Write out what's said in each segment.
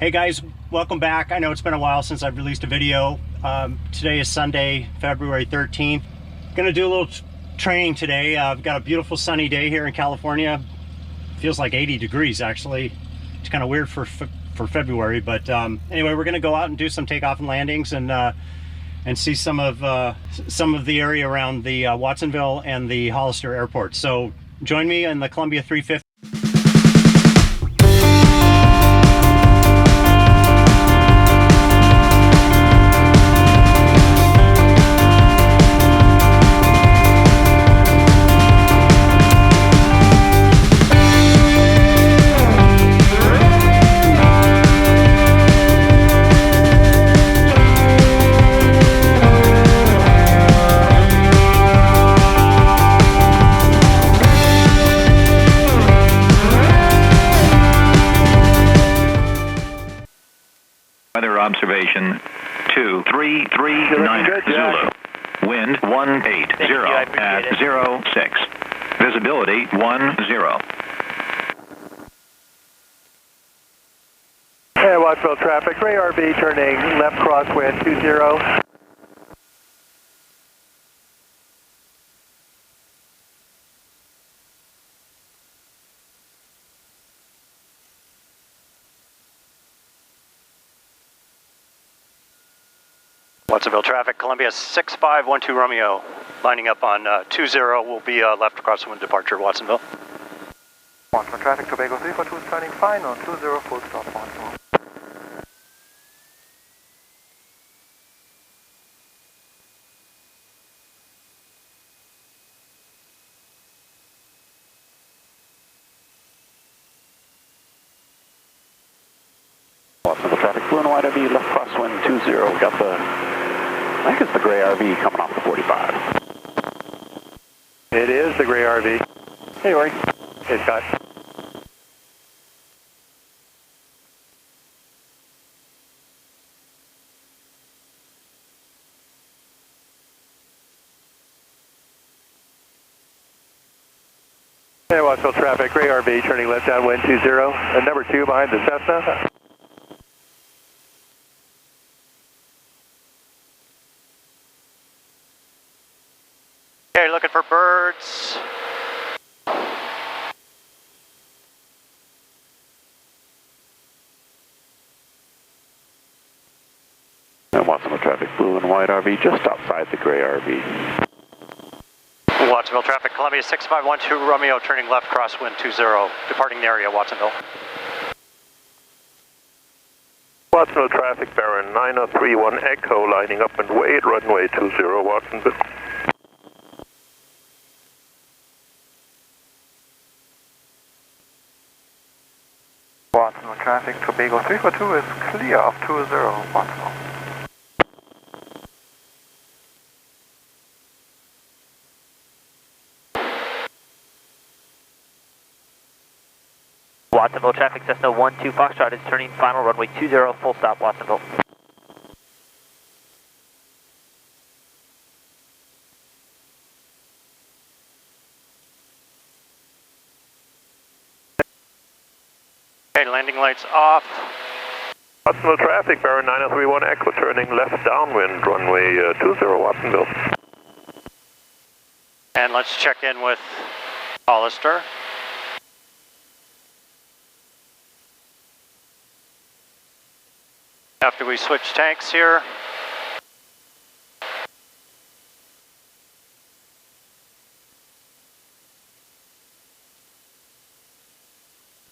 Hey guys, welcome back. I know it's been a while since I've released a video. Today is Sunday, February 13th. Gonna do a little training today. I've got a beautiful sunny day here in California. Feels like 80 degrees actually. It's kind of weird for February, but anyway, we're gonna go out and do some takeoff and landings and see some of the area around the Watsonville and the Hollister airports. So join me in the Columbia 350. Weather observation 2339 Zulu. Wind 180 at 06. Visibility 10. Hey, Watsonville traffic, Gray RV turning left crosswind 20. Watsonville traffic, Columbia 6512 Romeo, lining up on 20. Will be left crosswind departure, Watsonville. Watsonville traffic, Tobago 342 is turning fine on 20, full stop Watsonville. Watsonville traffic, blue and white RV, left crosswind 20. We got the, I think it's the gray RV coming off the 45. It is the Gray RV. Hey, Roy. Hey, Scott. Hey, Watsonville traffic, Gray RV turning left downwind 20, and number 2 behind the Cessna. Okay, looking for birds. And Watsonville traffic, blue and white RV just outside the gray RV. Watsonville traffic, Columbia 6512 Romeo, turning left crosswind 20, departing the area, Watsonville. Watsonville traffic, Baron 9031 Echo, lining up and wait, runway 20, Watsonville. Watsonville traffic, Tobago 342 is clear of 20, Watsonville. Watsonville traffic, Cessna 12 Foxtrot is turning final runway 20, full stop Watsonville. Okay, landing lights off. Watsonville traffic, Baron 9031 Echo, turning left downwind, runway 20, Watsonville. And let's check in with Hollister. After we switch tanks here.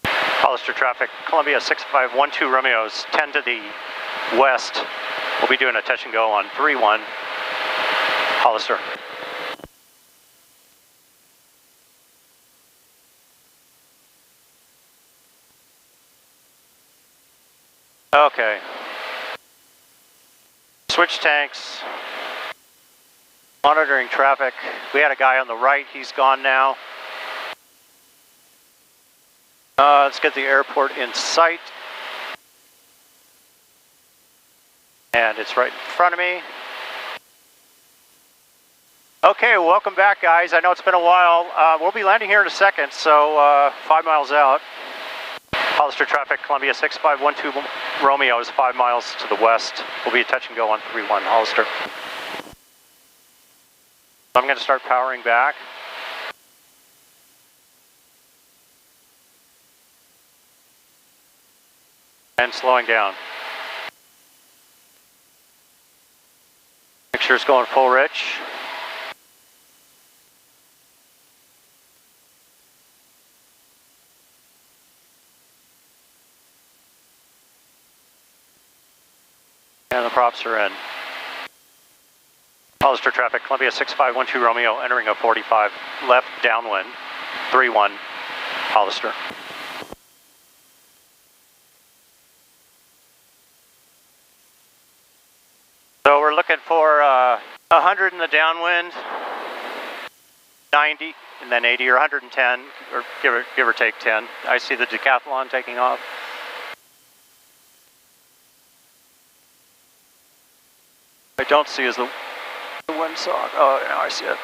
Hollister traffic, Columbia 6512 Romeo's 10 to the west. We'll be doing a touch and go on 31 Hollister. Okay. Switch tanks. Monitoring traffic. We had a guy on the right, he's gone now. Let's get the airport in sight. And it's right in front of me. Okay, welcome back guys. I know it's been a while. We'll be landing here in a second, so 5 miles out. Hollister traffic, Columbia 6512 Romeo is 5 miles to the west. Will be a touch and go on 31, Hollister. I'm going to start powering back. And slowing down. Make sure it's going full rich. And the props are in. Hollister traffic, Columbia 6512 Romeo, entering a 45 left downwind, 31, Hollister. So we're looking for 100 in the downwind, 90, and then 80 or 110, or give or take 10. I see the decathlon taking off. I don't see is the windsock. Oh, yeah, I see it.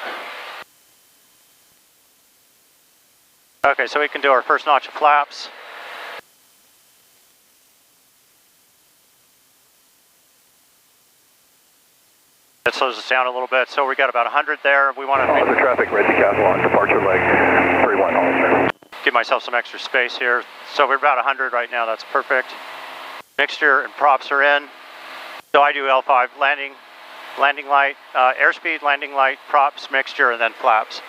Okay, so we can do our first notch of flaps. That slows us down a little bit. So we got about 100 there. We want to Hollister traffic, red decathlon, departure leg 31, Hollister. Give myself some extra space here. So we're about 100 right now. That's perfect. Mixture and props are in. So I do L5 landing light, airspeed, landing light, props, mixture, and then flaps.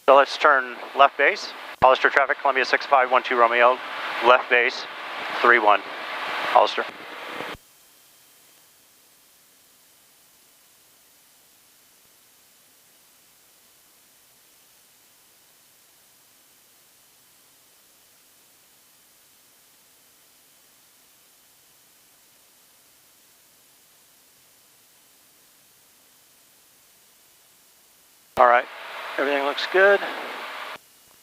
So let's turn left base. Hollister traffic, Columbia 6512 Romeo, left base, 31, Hollister. All right, everything looks good.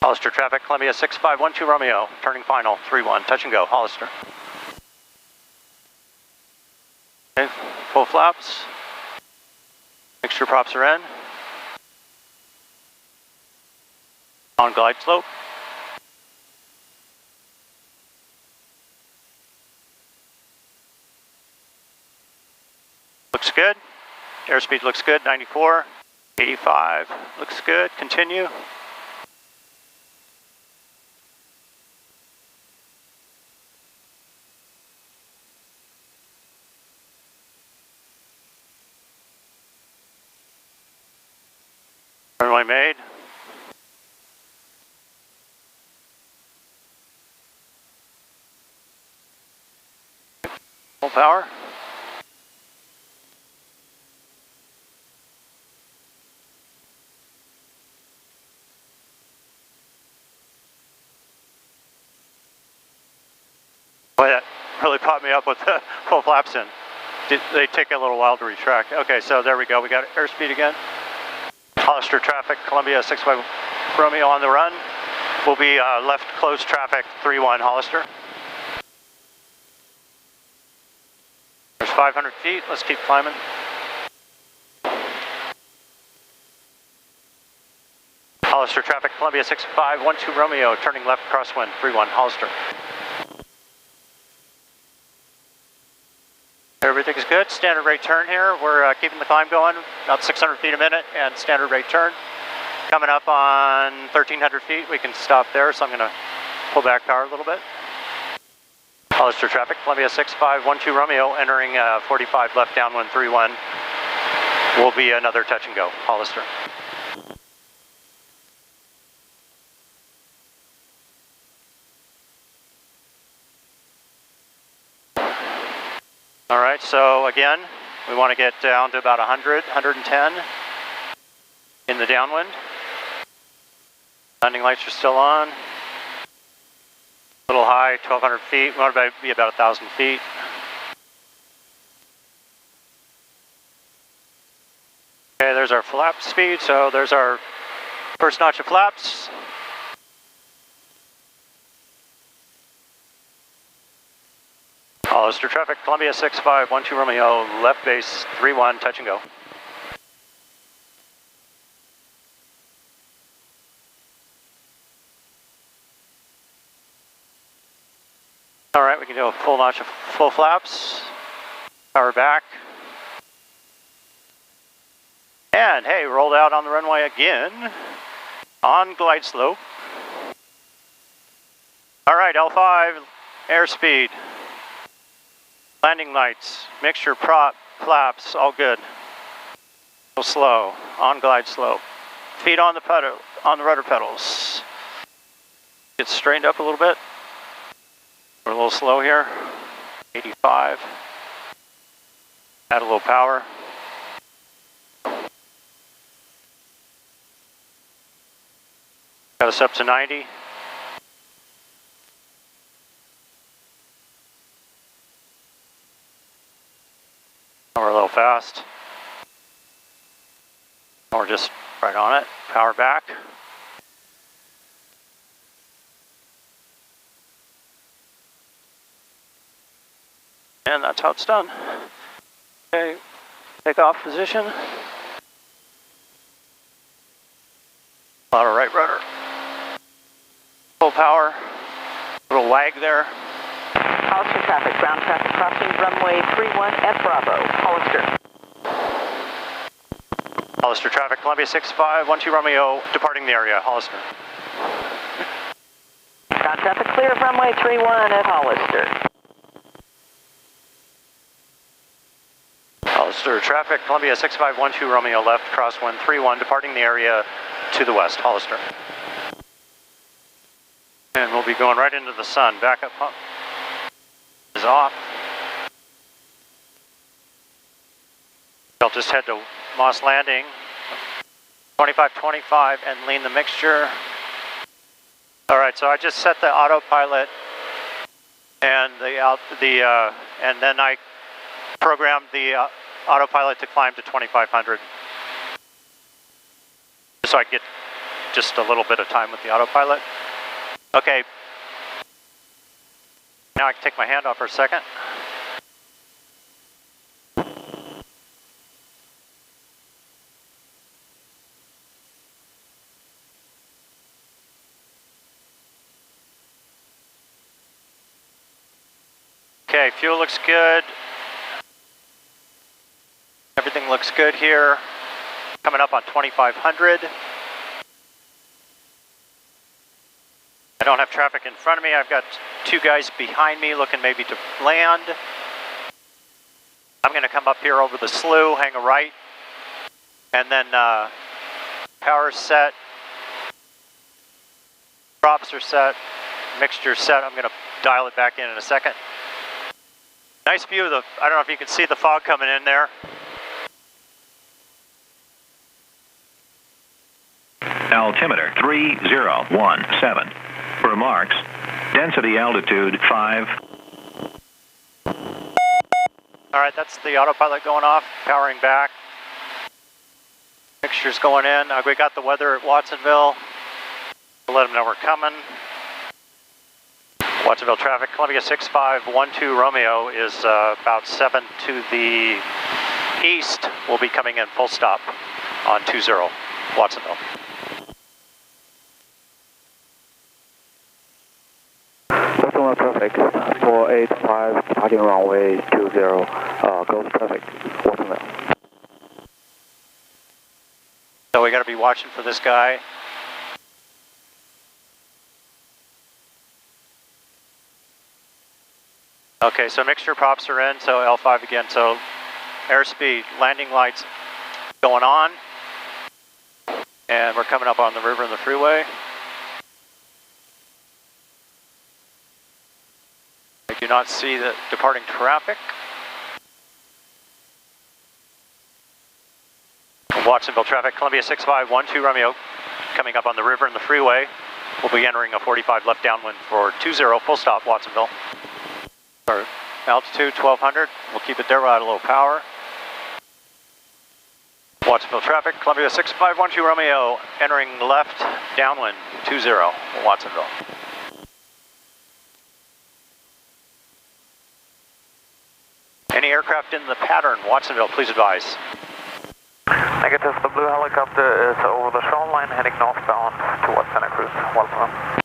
Hollister traffic, Columbia 6512 Romeo, turning final, 31, touch and go, Hollister. Okay, full flaps. Mixture props are in. On glide slope. Looks good. Airspeed looks good, 94. 85, looks good, continue. Runway made. Full power. Boy, that really popped me up with the full flaps in. They take a little while to retract. Okay, so there we go. We got airspeed again. Hollister traffic, Columbia 65 Romeo on the run. Will be left closed traffic, 31 Hollister. There's 500 feet. Let's keep climbing. Hollister traffic, Columbia 6512 Romeo, turning left crosswind, 31 Hollister. Everything's good. Standard rate turn here. We're keeping the climb going, about 600 feet a minute, and standard rate turn. Coming up on 1,300 feet, we can stop there, so I'm going to pull back power a little bit. Hollister traffic, Columbia 6512 Romeo, entering 45 left downwind 31. Will be another touch and go, Hollister. All right, so again, we want to get down to about 100, 110 in the downwind. Landing lights are still on. A little high, 1,200 feet. We want to be about 1,000 feet. Okay, there's our flap speed. So there's our first notch of flaps. Hollister traffic, Columbia 6512 Romeo, left base 31, touch and go. full launch of full flaps. Power back. And hey, rolled out on the runway again. On glide slope. All right, L5, airspeed. Landing lights, mixture prop, flaps, all good. Go slow, on glide slope. Feet on the pedal, on the rudder pedals. Get straightened up a little bit. We're a little slow here. 85. Add a little power. Got us up to 90. We're a little fast. We're just right on it. Power back. And that's how it's done. Okay, takeoff position. A lot of right rudder. Full power. Little wag there. Hollister traffic, ground traffic crossing runway 31 at Bravo. Hollister. Hollister traffic, Columbia 6512 Romeo, departing the area, Hollister. Ground traffic clear of runway 31 at Hollister. Hollister traffic, Columbia 6512 Romeo left, crosswind 31, departing the area to the west, Hollister. And we'll be going right into the sun. Backup pump is off. I'll just head to Moss Landing, 2525, and lean the mixture. All right, so I just set the autopilot and and then I programmed the autopilot to climb to 2500. So I get just a little bit of time with the autopilot. Okay. Now I can take my hand off for a second. Okay, fuel looks good. Everything looks good here. Coming up on 2500. I don't have traffic in front of me. I've got two guys behind me looking maybe to land. I'm going to come up here over the slough, hang a right, and then power set, props are set, mixture set. I'm going to dial it back in a second. Nice view of the, I don't know if you can see the fog coming in there. Altimeter 3017. Remarks. Density altitude 5. Alright, that's the autopilot going off, powering back. Mixture's going in. We got the weather at Watsonville. We'll let them know we're coming. Watsonville traffic, Columbia 6512 Romeo is about 7 to the east. We'll be coming in full stop on 20 Watsonville. Watsonville traffic, 485, departing runway 20, ghost traffic, Watsonville. So we got to be watching for this guy. Okay, so mixture props are in, so L5 again, so airspeed, landing lights going on, and we're coming up on the river and the freeway. I do not see the departing traffic. Watsonville traffic, Columbia 6512 Romeo, coming up on the river and the freeway. We'll be entering a 45 left downwind for 20, full stop, Watsonville. Our altitude 1200, we'll keep it there, we'll add a little power. Watsonville traffic, Columbia 6512 Romeo, entering left downwind 20, Watsonville. Any aircraft in the pattern, Watsonville, please advise. Negative, the blue helicopter is over the shoreline heading northbound towards Santa Cruz, Watsonville.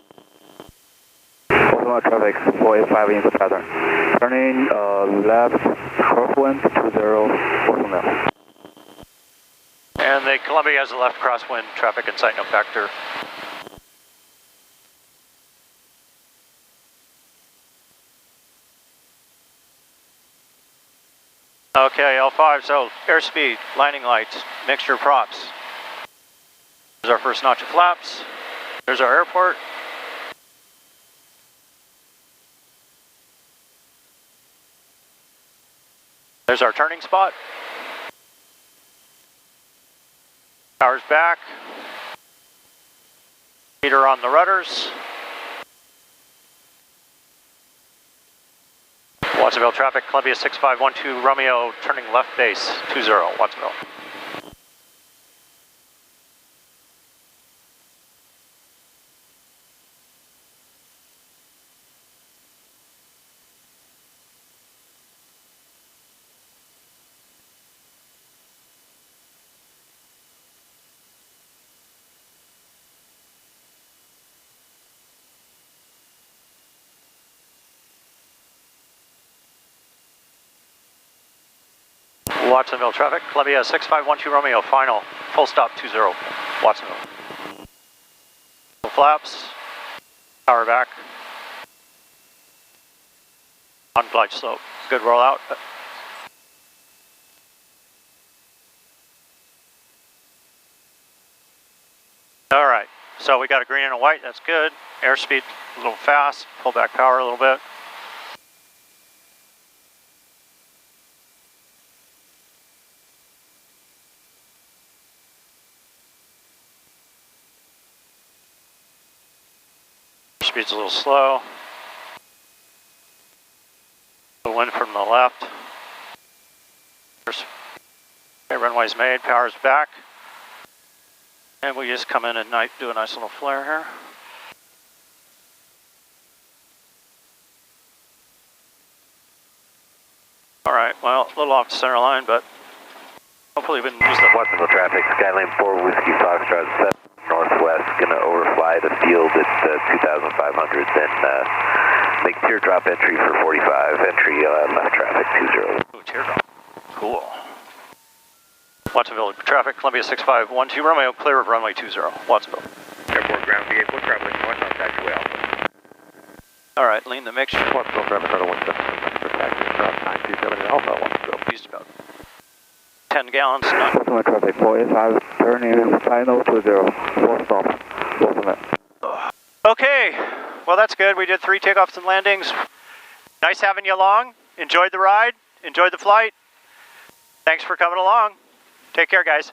Watsonville traffic 485 input pattern. Turning left, crosswind 20, Watsonville. And the Columbia has a left crosswind traffic in sight, no factor. Okay, L5, so airspeed, landing lights, mixture props. There's our first notch of flaps. There's our airport. There's our turning spot. Power's back. Meter on the rudders. Watsonville traffic, Columbia 6512 Romeo, turning left base, 20, Watsonville. Watsonville traffic, Columbia 6512 Romeo, final, full stop 20, Watsonville. Flaps, power back, on glide slope, good rollout. All right, so we got a green and a white, that's good. Airspeed a little fast, pull back power a little bit. Speed's a little slow. The wind from the left. Okay, runway's made, power's back. And we just come in at night, do a nice little flare here. All right, well, a little off the center line, but hopefully we didn't lose the Watsonville traffic, Skyline 4 Whiskey Foxtrot 7 Northwest, gonna overfly the field at 2,500, then make teardrop entry for 45, entry left traffic 20. Ooh, teardrop, cool. Watsonville traffic, Columbia 6512 Romeo, clear of runway 20, Watsonville. Airport ground vehicle traveling north on taxiway Alpha. All right, lean the mixture. Watsonville traffic, auto 17, for taxi, 927 Alpha, Watsonville. Used about 10 gallons. Watsonville traffic 485, turning final 20, full stop, Watsonville. Okay, well that's good. We did 3 takeoffs and landings. Nice having you along. Enjoyed the ride, enjoyed the flight. Thanks for coming along. Take care, guys.